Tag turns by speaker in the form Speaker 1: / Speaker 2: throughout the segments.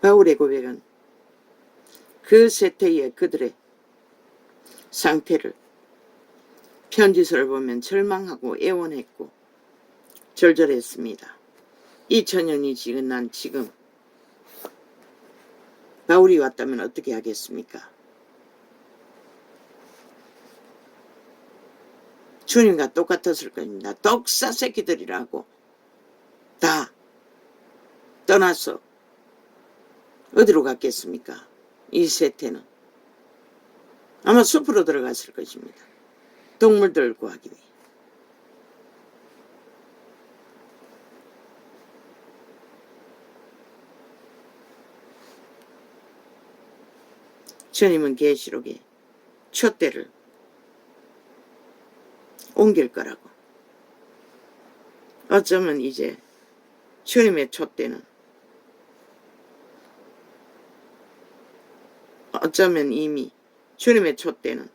Speaker 1: 바울의 고백은 그 세태의 그들의 상태를 편지서를 보면 절망하고 애원했고 절절했습니다. 2000년이 지난 지금 바울이 왔다면 어떻게 하겠습니까? 주님과 똑같았을 겁니다. 독사 새끼들이라고 다 떠나서 어디로 갔겠습니까? 이 세태는 아마 숲으로 들어갔을 것입니다. 동물들을 구하기 위해. 주님은 계시록에 촛대를 옮길 거라고. 어쩌면 이제 주님의 촛대는 어쩌면 이미 주님의 촛대는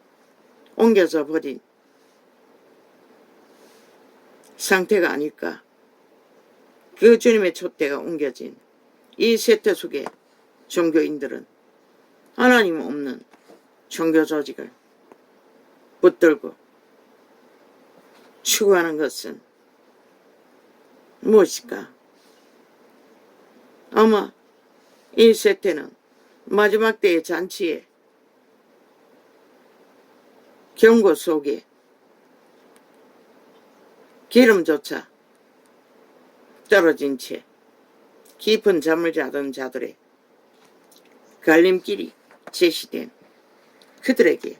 Speaker 1: 옮겨져 버린 상태가 아닐까. 그 주님의 촛대가 옮겨진 이 세태 속의 종교인들은 하나님 없는 종교 조직을 붙들고 추구하는 것은 무엇일까? 아마 이 세태는 마지막 때의 잔치에 경고 속에 기름조차 떨어진 채 깊은 잠을 자던 자들의 갈림길이 제시된 그들에게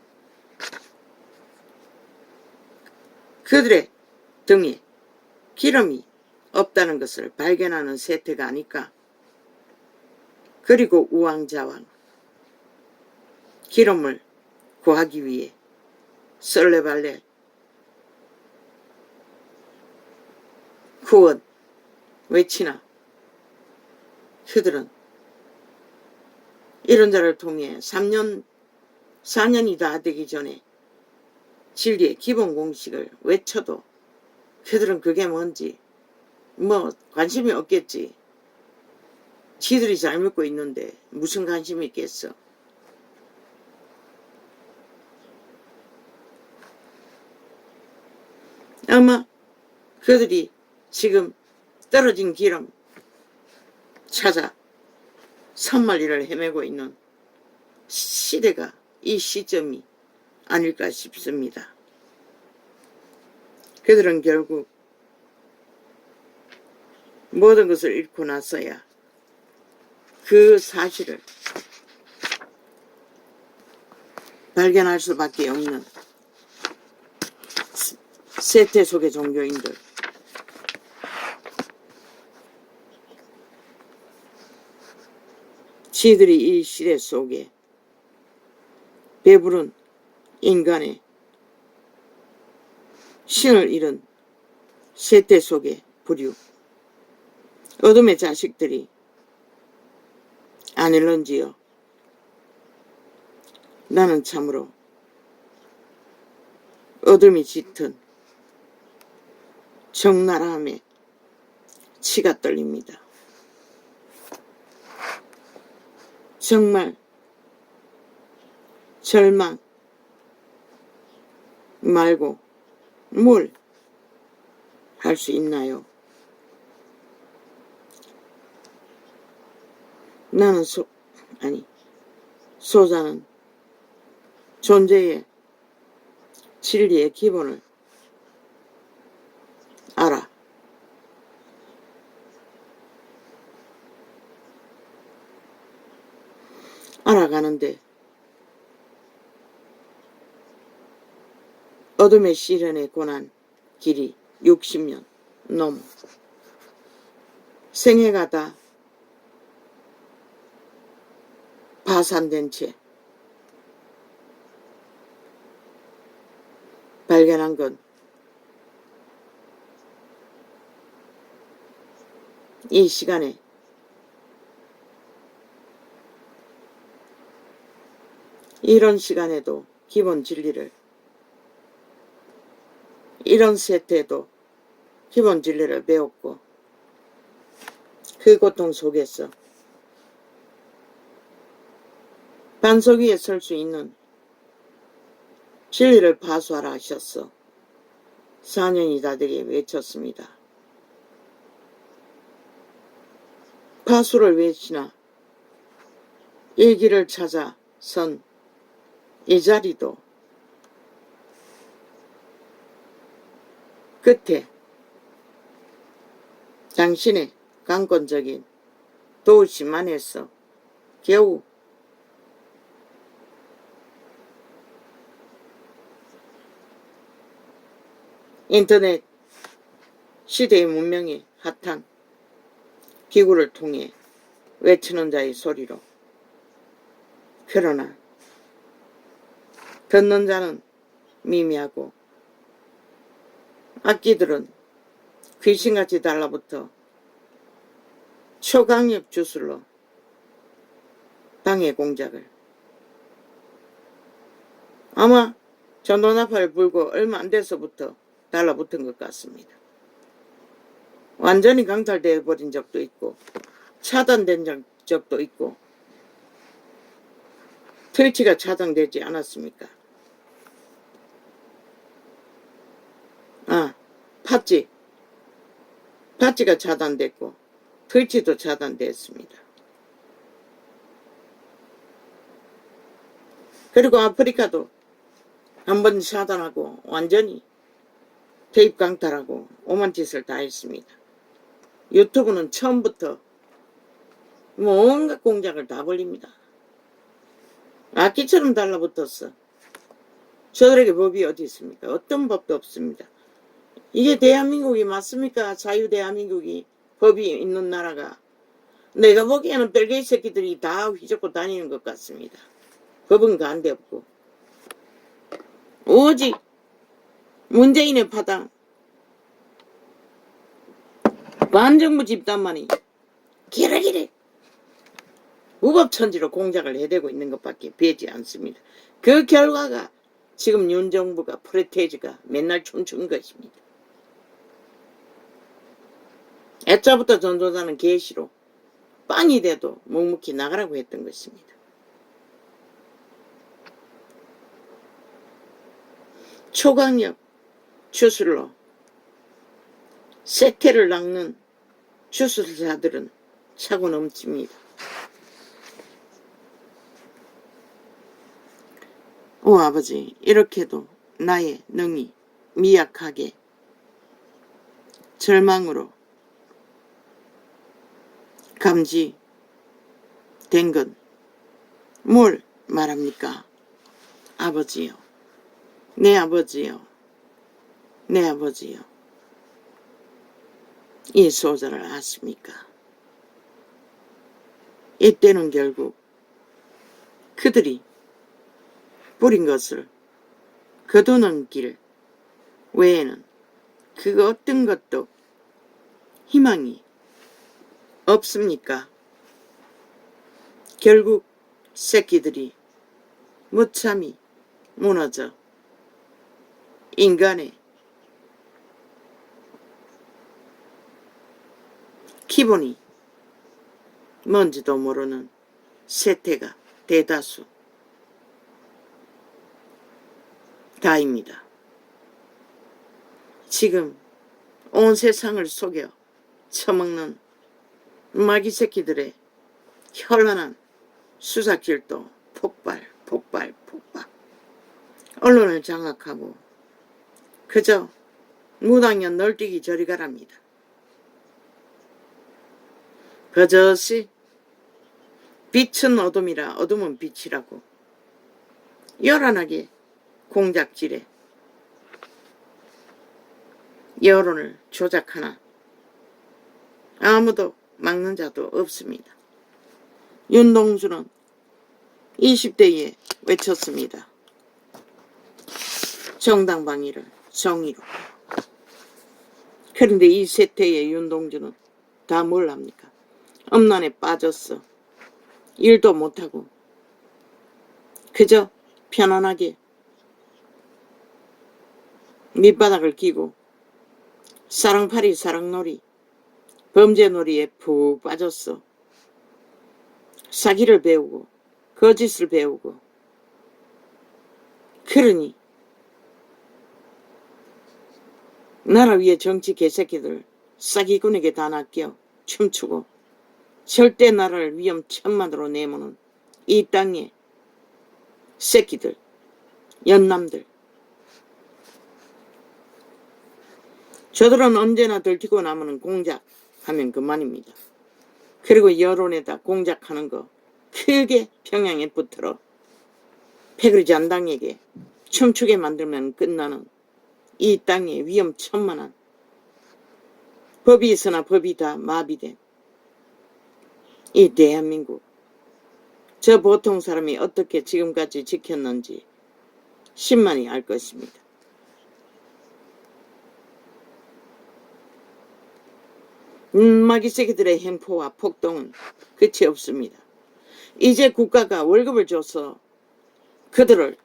Speaker 1: 그들의 등에 기름이 없다는 것을 발견하는 세태가 아닐까. 그리고 우왕좌왕 기름을 구하기 위해 썰레발레 구원 외치나 그들은 이런 자를 통해 3년 4년이 다 되기 전에 진리의 기본 공식을 외쳐도 그들은 그게 뭔지 뭐 관심이 없겠지. 지들이 잘 믿고 있는데 무슨 관심이 있겠어. 아마 그들이 지금 떨어진 기름 찾아 산만리를 헤매고 있는 시대가 이 시점이 아닐까 싶습니다. 그들은 결국 모든 것을 잃고 나서야 그 사실을 발견할 수밖에 없는 세태 속의 종교인들. 지들이 이 시대 속에 배부른 인간의 신을 잃은 세태 속의 부류, 어둠의 자식들이 아닐런지요. 나는 참으로 어둠이 짙은 적나라함에 치가 떨립니다. 정말 절망 말고 뭘 할 수 있나요? 나는 소자는 존재의 진리의 기본을 알아. 알아가는데 어둠의 시련에 고난 길이 60년 넘어 생애가 다 파산된 채 발견한 건 이 시간에 이런 시간에도 기본 진리를, 이런 세태에도 기본 진리를 배웠고 그 고통 속에서 반석 위에 설 수 있는 진리를 파수하라 하셨어. 4년이 다 되게 외쳤습니다. 파수를 외치나 이 길을 찾아 선 이 자리도 끝에 당신의 강권적인 도우심만해서 겨우 인터넷 시대의 문명이 핫한 기구를 통해 외치는 자의 소리로. 그러나 듣는 자는 미미하고 악기들은 귀신같이 달라붙어 초강력 주술로 방해 공작을. 아마 전도나팔을 불고 얼마 안 돼서부터 달라붙은 것 같습니다. 완전히 강탈되어 버린 적도 있고 차단된 적도 있고 트위치가 차단되지 않았습니까? 팟찌가 차단됐고 트위치도 차단됐습니다. 그리고 아프리카도 한번 차단하고 완전히 대입 강탈하고 오만 짓을 다 했습니다. 유튜브는 처음부터 온갖 공작을 다 벌립니다. 악기처럼 달라붙었어. 저들에게 법이 어디 있습니까? 어떤 법도 없습니다. 이게 대한민국이 맞습니까? 자유대한민국이 법이 있는 나라가. 내가 보기에는 별개의 새끼들이 다 휘젓고 다니는 것 같습니다. 법은 간데 없고 오직 문재인의 파당 반정부 집단만이 기레기레 무법천지로 공작을 해대고 있는 것밖에 되지 않습니다. 그 결과가 지금 윤 정부가 프레테이즈가 맨날 춤추는 것입니다. 애초부터 전도자는 계시로 빵이 돼도 묵묵히 나가라고 했던 것입니다. 초강력 주술로 세태를 낚는 주술사들은 차고 넘칩니다. 오 아버지, 이렇게도 나의 능이 미약하게 절망으로 감지된 건 뭘 말합니까? 아버지요, 내 아버지요, 내 아버지요. 이 소설을 아십니까? 이때는 결국 그들이 뿌린 것을 거두는 길 외에는 그 어떤 것도 희망이 없습니까? 결국 새끼들이 무참히 무너져 인간의 기본이 뭔지도 모르는 세태가 대다수 다입니다. 지금 온 세상을 속여 처먹는 마귀 새끼들의 현란한 수사길도 폭발. 언론을 장악하고 그저 무당년 널뛰기 저리 가랍니다. 버젓이 빛은 어둠이라 어둠은 빛이라고 요란하게 공작질에 여론을 조작하나 아무도 막는 자도 없습니다. 윤동주는 20대에 외쳤습니다. 정당방위를 정의로. 그런데 이 세태의 윤동주는 다 뭘 합니까? 엄난에 빠졌어. 일도 못하고 그저 편안하게 밑바닥을 끼고 사랑팔이 사랑놀이 범죄놀이에 푹 빠졌어. 사기를 배우고 거짓을 배우고. 그러니 나라 위에 정치 개새끼들 싸기꾼에게 다 낚여 춤추고 절대 나라를 위험천만으로 내모는 이 땅의 새끼들, 연남들. 저들은 언제나 들키고 나면 공작하면 그만입니다. 그리고 여론에다 공작하는 거 크게 평양에 붙들어 패거리 잔당에게 춤추게 만들면 끝나는 이 땅의 위험천만한, 법이 있으나 법이 다 마비된 이 대한민국. 저 보통 사람이 어떻게 지금까지 지켰는지 10만이 알 것입니다. 마귀 새끼들의 행포와 폭동은 끝이 없습니다. 이제 국가가 월급을 줘서 그들을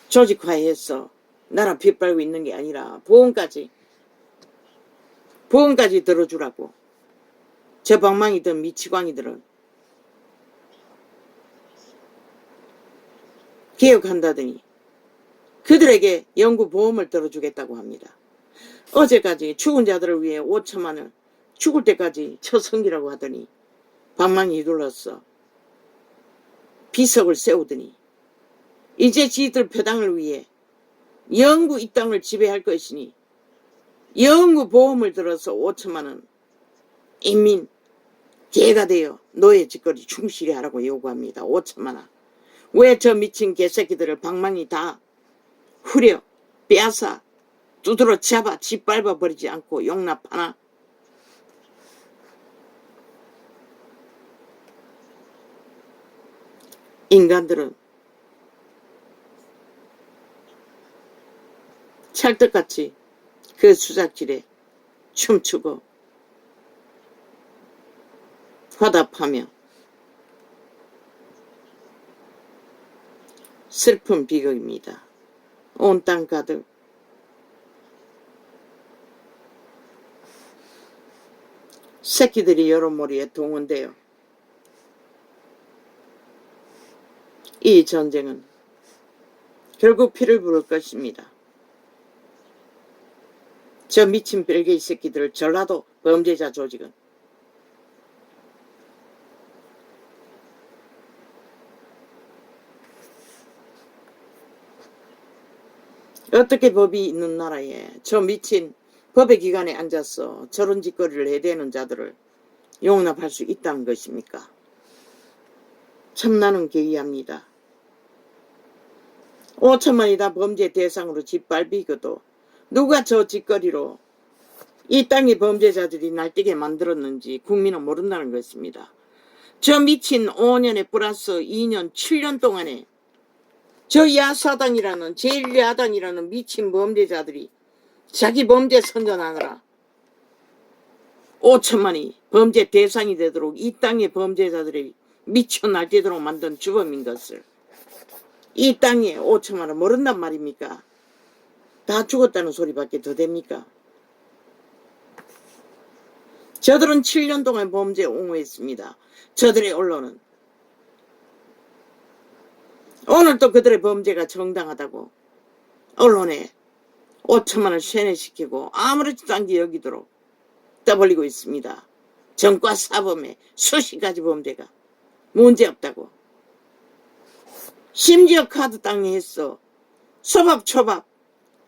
Speaker 1: 조직화해서 나라 빗발고 있는 게 아니라 보험까지 들어주라고. 저 방망이든 미치광이들은 개혁한다더니 그들에게 연구보험을 들어주겠다고 합니다. 어제까지 죽은 자들을 위해 5천만을 죽을 때까지 처성기라고 하더니 방망이 휘둘렀어. 비석을 세우더니 이제 지들 표당을 위해 영구 이 땅을 지배할 것이니 연구보험을 들어서 5천만원 인민 개가 되어 노예 짓거리 충실히 하라고 요구합니다. 5천만원. 왜 저 미친 개새끼들을 방망이 다 후려 빼앗아 두드러 잡아 짓밟아 버리지 않고 용납하나? 인간들은 찰떡같이 그 수작질에 춤추고 화답하며 슬픈 비극입니다. 온 땅 가득 새끼들이 여론몰이에 동원되어 이 전쟁은 결국 피를 부을 것입니다. 저 미친 벨기에 새끼들 전라도 범죄자 조직은 어떻게 법이 있는 나라에 저 미친 법의 기관에 앉아서 저런 짓거리를 해대는 자들을 용납할 수 있다는 것입니까? 참 나는 개의합니다. 5천만이 다 범죄 대상으로 짓밟히고도 누가 저 짓거리로 이 땅의 범죄자들이 날뛰게 만들었는지 국민은 모른다는 것입니다. 저 미친 5년에 플러스 2년 7년 동안에 저 야사당이라는 제1야당이라는 미친 범죄자들이 자기 범죄 선전하느라 5천만이 범죄 대상이 되도록 이 땅의 범죄자들이 미쳐 날뛰도록 만든 주범인 것을 이 땅에 5천만을 모른단 말입니까? 다 죽었다는 소리밖에 더 됩니까? 저들은 7년 동안 범죄에 옹호했습니다. 저들의 언론은 오늘도 그들의 범죄가 정당하다고 언론에 5천만을 세뇌시키고 아무렇지도 않게 여기도록 떠벌리고 있습니다. 정과 사범의 수십 가지 범죄가 문제없다고. 심지어 카드 땅에 했어. 소밥, 초밥,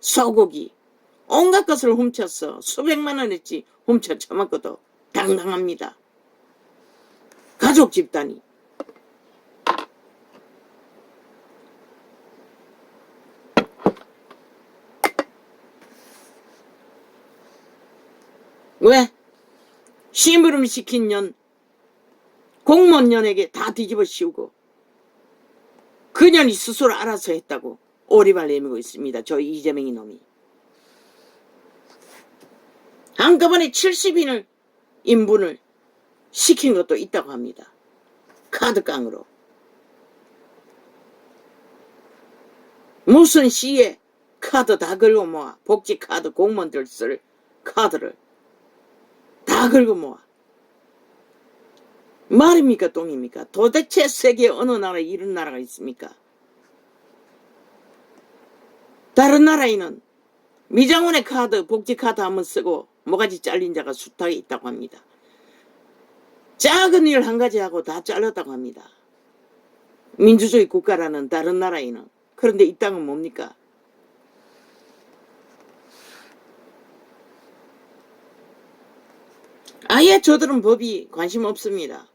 Speaker 1: 소고기 온갖 것을 훔쳤어. 수백만 원어치 훔쳐 처먹고도 당당합니다. 가족 집단이. 왜? 심부름 시킨 년 공무원 년에게 다 뒤집어 씌우고 그 년이 스스로 알아서 했다고 오리발 내밀고 있습니다. 저 이재명이 놈이. 한꺼번에 70인을 인분을 시킨 것도 있다고 합니다. 카드깡으로. 무슨 시에 카드 다 긁어 모아. 복지카드 공무원들 쓸 카드를 다 긁어 모아. 말입니까 똥입니까? 도대체 세계 어느 나라에 이런 나라가 있습니까? 다른 나라에는 미장원의 카드, 복지카드 한번 쓰고 모가지 잘린 자가 숱하게 있다고 합니다. 작은 일 한 가지 하고 다 잘렸다고 합니다. 민주주의 국가라는 다른 나라에는. 그런데 이 땅은 뭡니까? 아예 저들은 법이 관심 없습니다.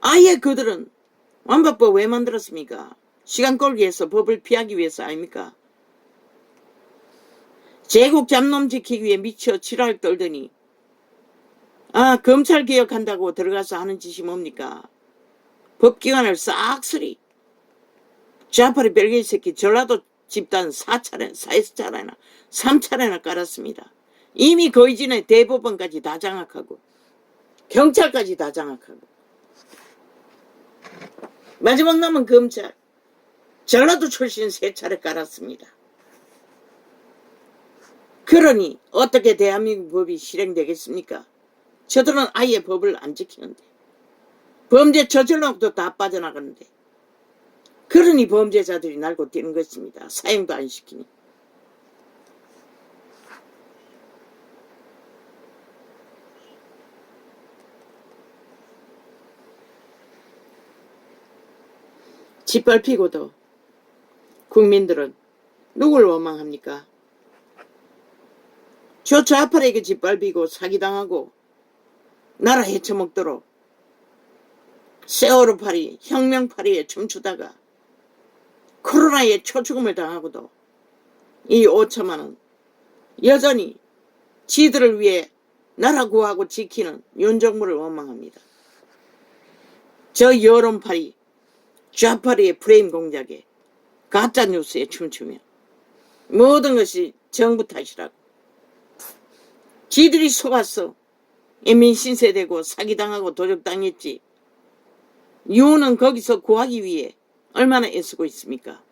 Speaker 1: 아예 그들은 완법법 왜 만들었습니까? 시간 끌기 위해서, 법을 피하기 위해서 아닙니까? 제국 잡놈 지키기 위해 미쳐 지랄 떨더니 검찰 개혁한다고 들어가서 하는 짓이 뭡니까? 법기관을 싹쓸이 좌파리 별개의 새끼 전라도 집단 4차례나 3차례나 깔았습니다. 이미 거의 전에 대법원까지 다 장악하고 경찰까지 다 장악하고 마지막 남은 검찰 전라도 출신 3차례 깔았습니다. 그러니 어떻게 대한민국 법이 실행되겠습니까? 저들은 아예 법을 안 지키는데 범죄 저질러도 다 빠져나가는데 그러니 범죄자들이 날고 뛰는 것입니다. 사형도 안 시키니. 짓밟히고도 국민들은 누굴 원망합니까? 저 좌파에게 짓밟히고 사기당하고 나라 헤쳐먹도록 세월호 파리, 혁명 파리에 춤추다가 코로나에 초죽음을 당하고도 이 5천만 원 여전히 지들을 위해 나라 구하고 지키는 윤정부를 원망합니다. 저 여론파리, 좌파리의 프레임 공작에 가짜뉴스에 춤추며 모든 것이 정부 탓이라고 지들이 속았어. 민신세되고 사기당하고 도적당했지. 유언은 거기서 구하기 위해 얼마나 애쓰고 있습니까?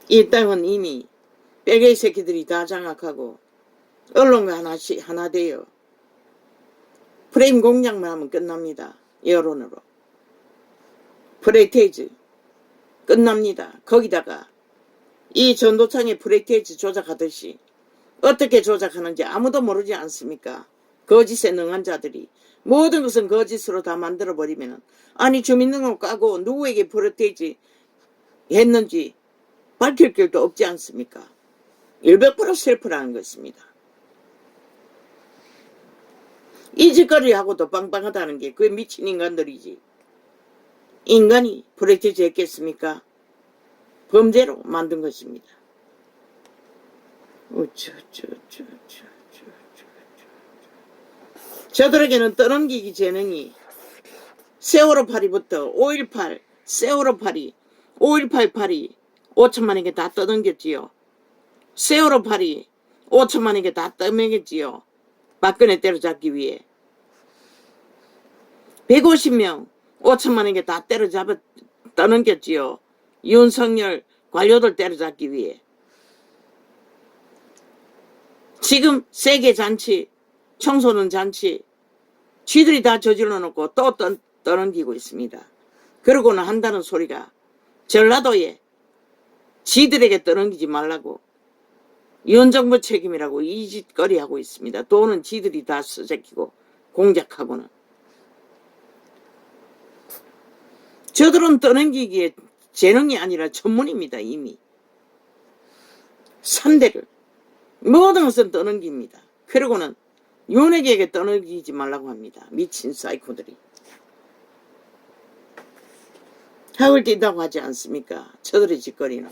Speaker 1: 이 땅은 이미 빼개이 새끼들이 다 장악하고 언론과 하나 되어 프레임 공략만 하면 끝납니다. 여론으로. 프레이테이즈 끝납니다. 거기다가 이 전도창의 프레이테이즈 조작하듯이 어떻게 조작하는지 아무도 모르지 않습니까? 거짓에 능한 자들이 모든 것은 거짓으로 다 만들어버리면 아니 주민등록 까고 누구에게 프레이테이즈 했는지 밝힐 길도 없지 않습니까? 100% 셀프라는 것입니다. 이 짓거리하고도 빵빵하다는 게 그게 미친 인간들이지. 인간이 프레이테이즈 했겠습니까? 범죄로 만든 것입니다. 저들에게는 떠넘기기 재능이 세월호 파리부터 5.18 세월호 파리 5.18 파리 5천만에게 다 떠넘겼지요. 세월호 파리 5천만에게 다 떠넘겼지요. 박근혜 때려잡기 위해 150명 5천만에게 다 때려잡아 떠넘겼지요. 윤석열 관료들 때려잡기 위해. 지금 세계 잔치, 청소년 잔치 쥐들이 다 저질러 놓고 또 떠넘기고 있습니다. 그러고는 한다는 소리가 전라도에 지들에게 떠넘기지 말라고 윤정부 책임이라고 이 짓거리 하고 있습니다. 돈은 지들이 다 쓰제끼고 공작하고는. 저들은 떠넘기기에 재능이 아니라 전문입니다. 이미 3대를 모든 것은 떠넘깁니다. 그러고는 윤핵에게 떠넘기지 말라고 합니다. 미친 사이코들이. 학을 띈다고 하지 않습니까? 저들의 짓거리는.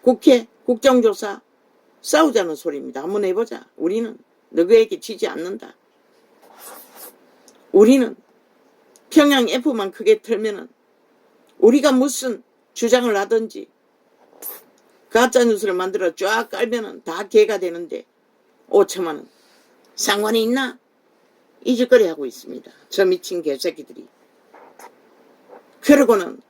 Speaker 1: 국회, 국정조사 싸우자는 소리입니다. 한번 해보자. 우리는 너희에게 지지 않는다. 우리는 평양 F만 크게 틀면은 우리가 무슨 주장을 하든지 가짜뉴스를 만들어 쫙 깔면은 다 개가 되는데 5천만 원 상관이 있나? 이 짓거리 하고 있습니다. 저 미친 개새끼들이. 그러고는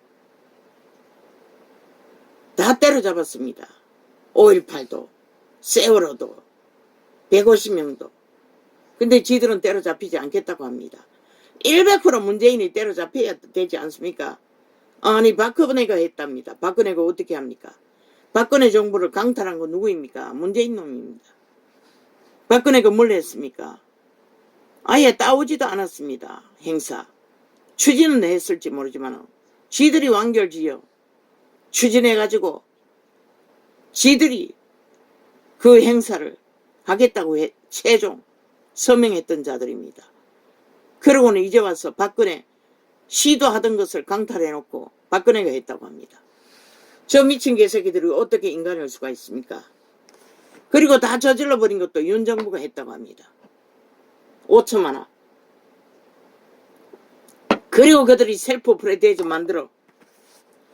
Speaker 1: 다 때려잡았습니다. 5.18도, 세월호도, 150명도. 근데 지들은 때려잡히지 않겠다고 합니다. 100% 문재인이 때려잡혀야 되지 않습니까? 아니 박근혜가 했답니다. 박근혜가 어떻게 합니까? 박근혜 정부를 강탈한 건 누구입니까? 문재인 놈입니다. 박근혜가 뭘 했습니까? 아예 따오지도 않았습니다. 행사. 추진은 했을지 모르지만 지들이 완결지어 추진해가지고 지들이 그 행사를 하겠다고 최종 서명했던 자들입니다. 그러고는 이제 와서 박근혜 시도하던 것을 강탈해놓고 박근혜가 했다고 합니다. 저 미친 개새끼들이 어떻게 인간일 수가 있습니까? 그리고 다 저질러버린 것도 윤 정부가 했다고 합니다. 5천만 원. 그리고 그들이 셀프 프레데이즈 만들어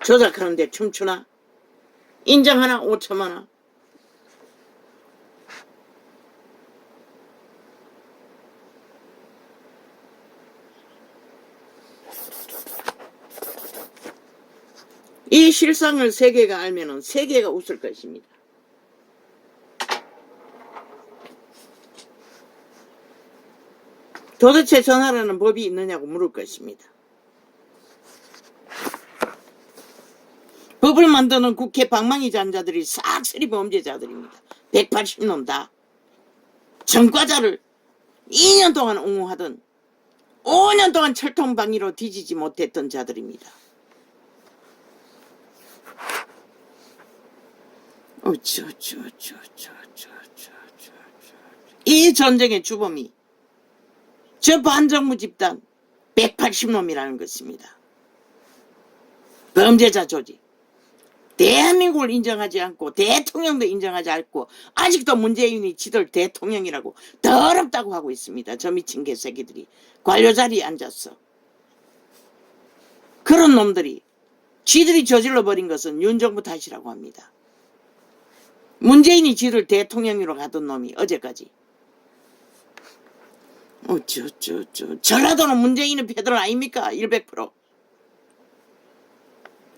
Speaker 1: 조작하는데 춤추나? 인정하나? 5천만 원. 이 실상을 세계가 알면은 세계가 웃을 것입니다. 도대체 전하라는 법이 있느냐고 물을 것입니다. 법을 만드는 국회 방망이 잔자들이 싹쓸이 범죄자들입니다. 180놈 다. 전과자를 2년 동안 옹호하던 5년 동안 철통방위로 뒤지지 못했던 자들입니다. 이 전쟁의 주범이 저 반정부 집단 180놈이라는 것입니다. 범죄자 조직. 대한민국을 인정하지 않고 대통령도 인정하지 않고 아직도 문재인이 지들 대통령이라고 더럽다고 하고 있습니다. 저 미친 개새끼들이 관료 자리에 앉았어. 그런 놈들이 지들이 저질러버린 것은 윤 정부 탓이라고 합니다. 문재인이 지를 대통령으로 가던 놈이 어제까지 전라도는 문재인은 패들 아닙니까? 100%.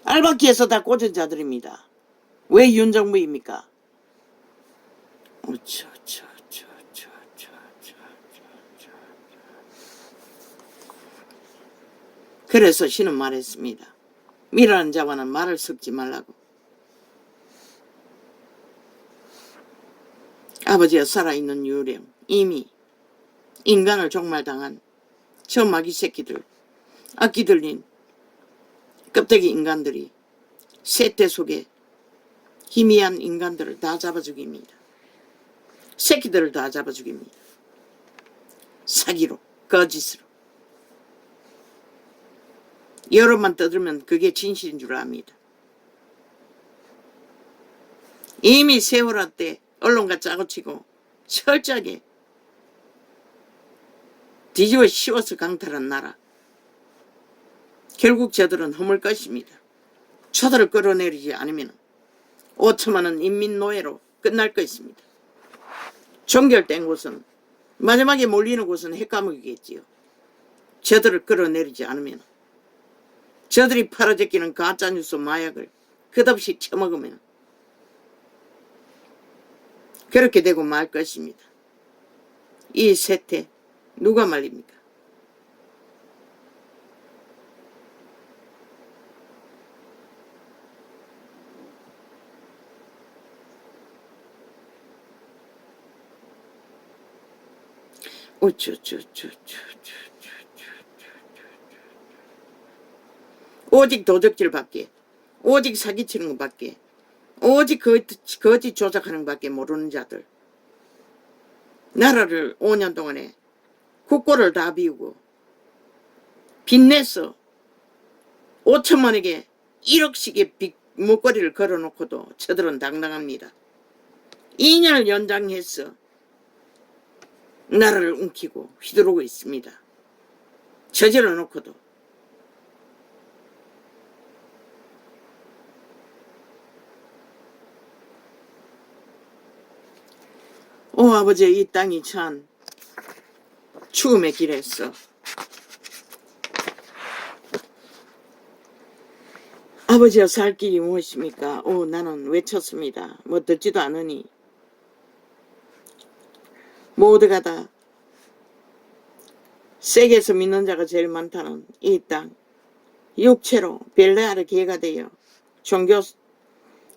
Speaker 1: 알바키에서 다 꽂은 자들입니다. 왜 윤 정부입니까? 그래서 신은 말했습니다. 미라는 자와는 말을 섞지 말라고. 아버지가 살아있는 유령, 이미 인간을 종말당한 저 마귀 새끼들, 악기 들린 껍데기 인간들이 세태 속에 희미한 인간들을 다 잡아 죽입니다. 새끼들을 다 잡아 죽입니다. 사기로, 거짓으로. 여론만 떠들면 그게 진실인 줄 압니다. 이미 세월호 때 언론과 짜고치고 철저하게 뒤집어 씌워서 강탈한 나라. 결국 저들은 허물 것입니다. 저들을 끌어내리지 않으면 5천만 원 인민노예로 끝날 것입니다. 종결된 곳은 마지막에 몰리는 곳은 핵감옥이겠지요. 저들을 끌어내리지 않으면 저들이 팔아제끼는 가짜뉴스 마약을 끝없이 처먹으면 그렇게 되고 말 것입니다. 이 세태 누가 말립니까? 오직 도적질밖에, 오직 사기치는 것밖에, 오직 거짓 조작하는 것밖에 모르는 자들. 나라를 5년 동안에 국고를 다 비우고 빚내서 5천만에게 1억씩의 목걸이를 걸어놓고도 저들은 당당합니다. 2년을 연장해서 나라를 움키고 휘두르고 있습니다. 저질러 놓고도. 오 아버지, 이 땅이 참 죽음의 길이었어. 아버지여 살 길이 무엇입니까? 오, 나는 외쳤습니다. 뭐 듣지도 않으니 모두가 다 세계에서 믿는 자가 제일 많다는 이 땅 육체로 벨레아르 개가 되어 종교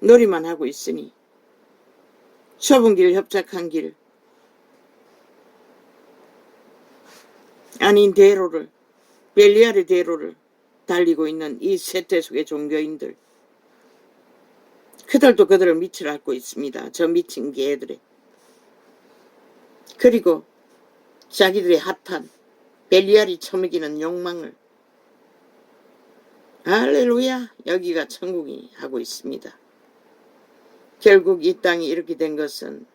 Speaker 1: 놀이만 하고 있으니 좁은 길 협착한 길 아닌 대로를 벨리아르 대로를 달리고 있는 이 세태속의 종교인들 그들도 그들을 밑을 앓고 있습니다. 저 미친 개들의 그리고 자기들의 핫한 벨리알이 처먹이는 욕망을 할렐루야 여기가 천국이 하고 있습니다. 결국 이 땅이 이렇게 된 것은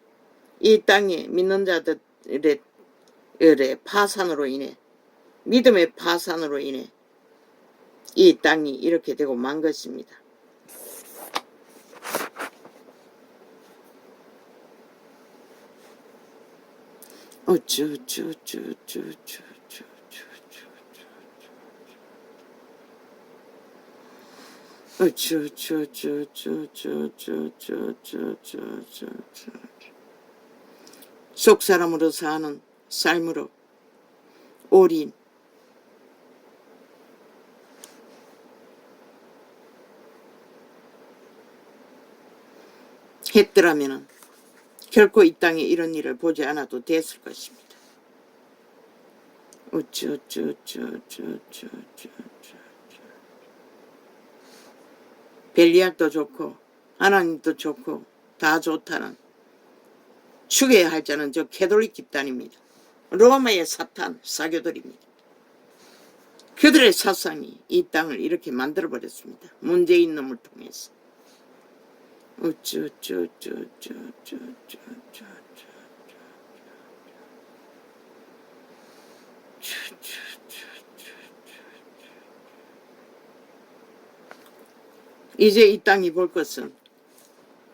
Speaker 1: 이 땅에 믿는 자들의 파산으로 인해 믿음의 파산으로 인해 이 땅이 이렇게 되고 만 것입니다. 속사람으로 사는 삶으로 올인 했더라면 결코 이 땅에 이런 일을 보지 않아도 됐을 것입니다. 벨리알도 좋고 하나님도 좋고 다 좋다는 죽여야 할 자는 저 캐톨릭 집단입니다. 로마의 사탄 사교들입니다. 그들의 사상이 이 땅을 이렇게 만들어버렸습니다. 문재인 놈을 통해서. 이제 이 땅이 볼 것은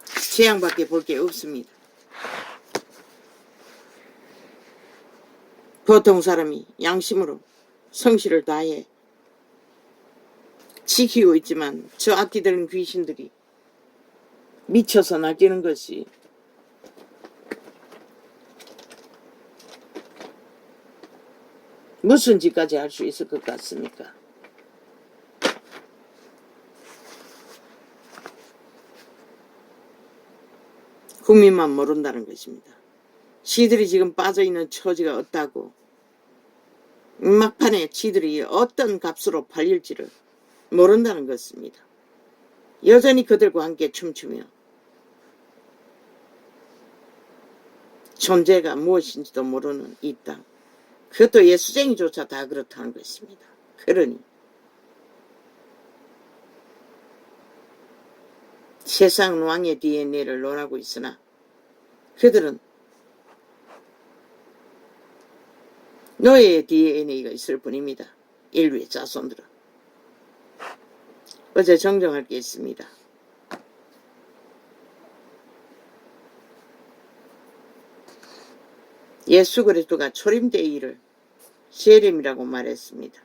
Speaker 1: 재앙밖에 볼 게 없습니다. 보통 사람이 양심으로 성실을 다해 지키고 있지만 저 악기들은 귀신들이 미쳐서 날뛰는 것이 무슨 짓까지 할 수 있을 것 같습니까? 국민만 모른다는 것입니다. 지들이 지금 빠져있는 처지가 어떠고 막판에 지들이 어떤 값으로 팔릴지를 모른다는 것입니다. 여전히 그들과 함께 춤추며 존재가 무엇인지도 모르는 이 땅, 그것도 예수쟁이조차 다 그렇다는 것입니다. 그러니 세상 왕의 DNA를 논하고 있으나 그들은 노예의 DNA가 있을 뿐입니다. 인류의 자손들은. 어제 정정할 게 있습니다. 예수 그리스도가 초림되기를 세림이라고 말했습니다.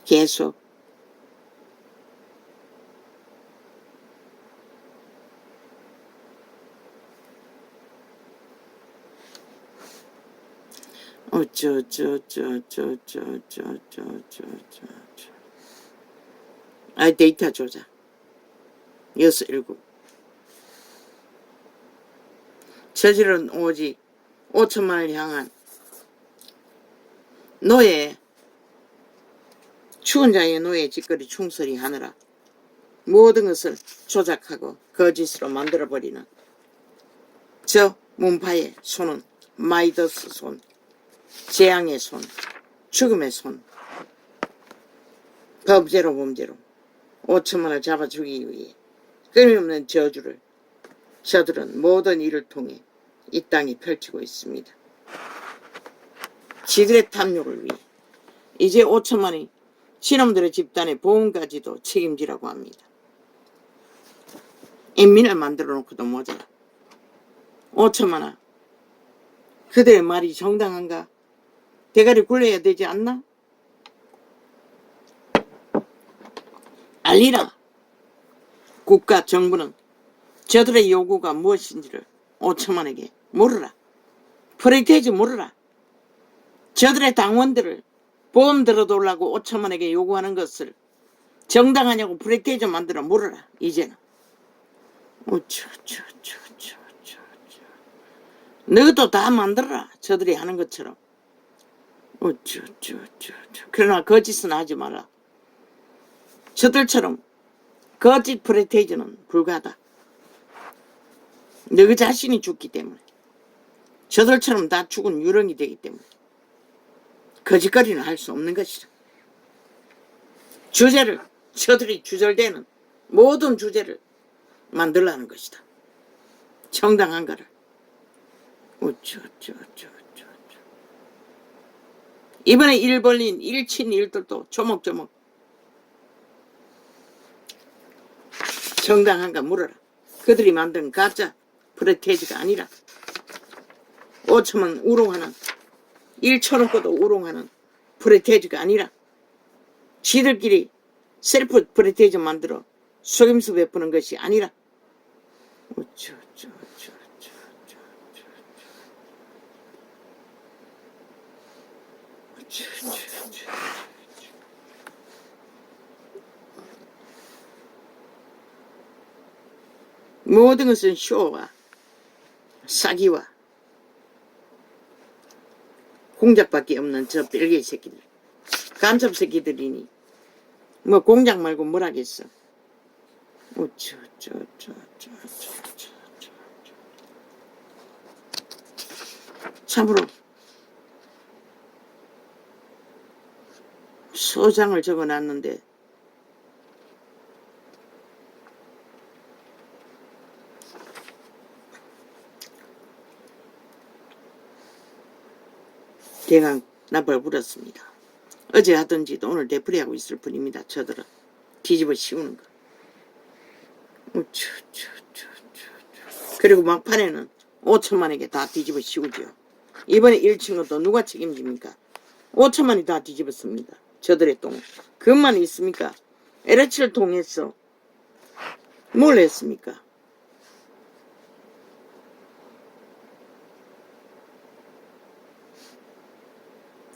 Speaker 1: 계속 데이터 조작 6, 7 저질은 오직 5천만을 향한 노예 추운 자의 노예 짓거리 충설이 하느라 모든 것을 조작하고 거짓으로 만들어버리는 저 문파의 손은 마이더스 손, 재앙의 손, 죽음의 손, 범죄로 5천만을 잡아 죽이기 위해 끊임없는 저주를 저들은 모든 일을 통해 이 땅이 펼치고 있습니다. 지들의 탐욕을 위해 이제 5천만이 신놈들의 집단의 보험까지도 책임지라고 합니다. 인민을 만들어 놓고도 모자라. 5천만 원. 그들의 말이 정당한가? 대가리 굴려야 되지 않나? 알리라. 국가 정부는 저들의 요구가 무엇인지를 5천만에게 물으라. 프리테이지 물으라. 저들의 당원들을 보험 들어달라고 5천만에게 요구하는 것을 정당하냐고 프리테이지 만들어 물으라. 이제는. 너희도 다 만들어라. 저들이 하는 것처럼. 그러나 거짓은 하지 마라. 저들처럼 거짓 프리테이지는 불가하다. 너희 자신이 죽기 때문에. 저들처럼 다 죽은 유령이 되기 때문에. 거짓거리는 할 수 없는 것이다. 주제를, 저들이 주절되는 모든 주제를 만들라는 것이다. 정당한가를. 이번에 일 벌린 일친 일들도 조목조목 정당한가 물어라. 그들이 만든 가짜 프레테이지가 아니라 5천만 우롱하는 1천원 거도 우롱하는 프레테이지가 아니라 지들끼리 셀프 프레테이지 만들어 속임수 베푸는 것이 아니라 모든 것은 쇼와 사기와 공작밖에 없는 저 벨기에 새끼들, 간첩 새끼들이니 뭐 공작 말고 뭘 하겠어. 참으로 소장을 적어놨는데 대강 나팔 불었습니다. 어제 하던 짓 오늘 되풀이하고 있을 뿐입니다. 저들은 뒤집어 씌우는 거. 그리고 막판에는 5천만에게 다 뒤집어 씌우죠. 이번에 1층은 누가 책임집니까? 5천만이 다 뒤집었습니다. 저들의 똥. 그것만 있습니까? LH를 통해서 뭘 했습니까?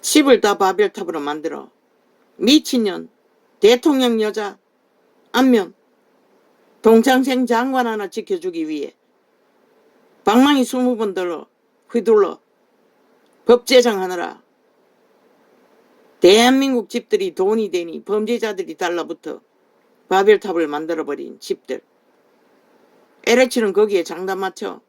Speaker 1: 집을 다 바벨탑으로 만들어 미친년 대통령 여자 안면 동창생 장관 하나 지켜주기 위해 방망이 20번 들어 휘둘러 법 제정하느라 대한민국 집들이 돈이 되니 범죄자들이 달라붙어 바벨탑을 만들어버린 집들. LH는 거기에 장단 맞춰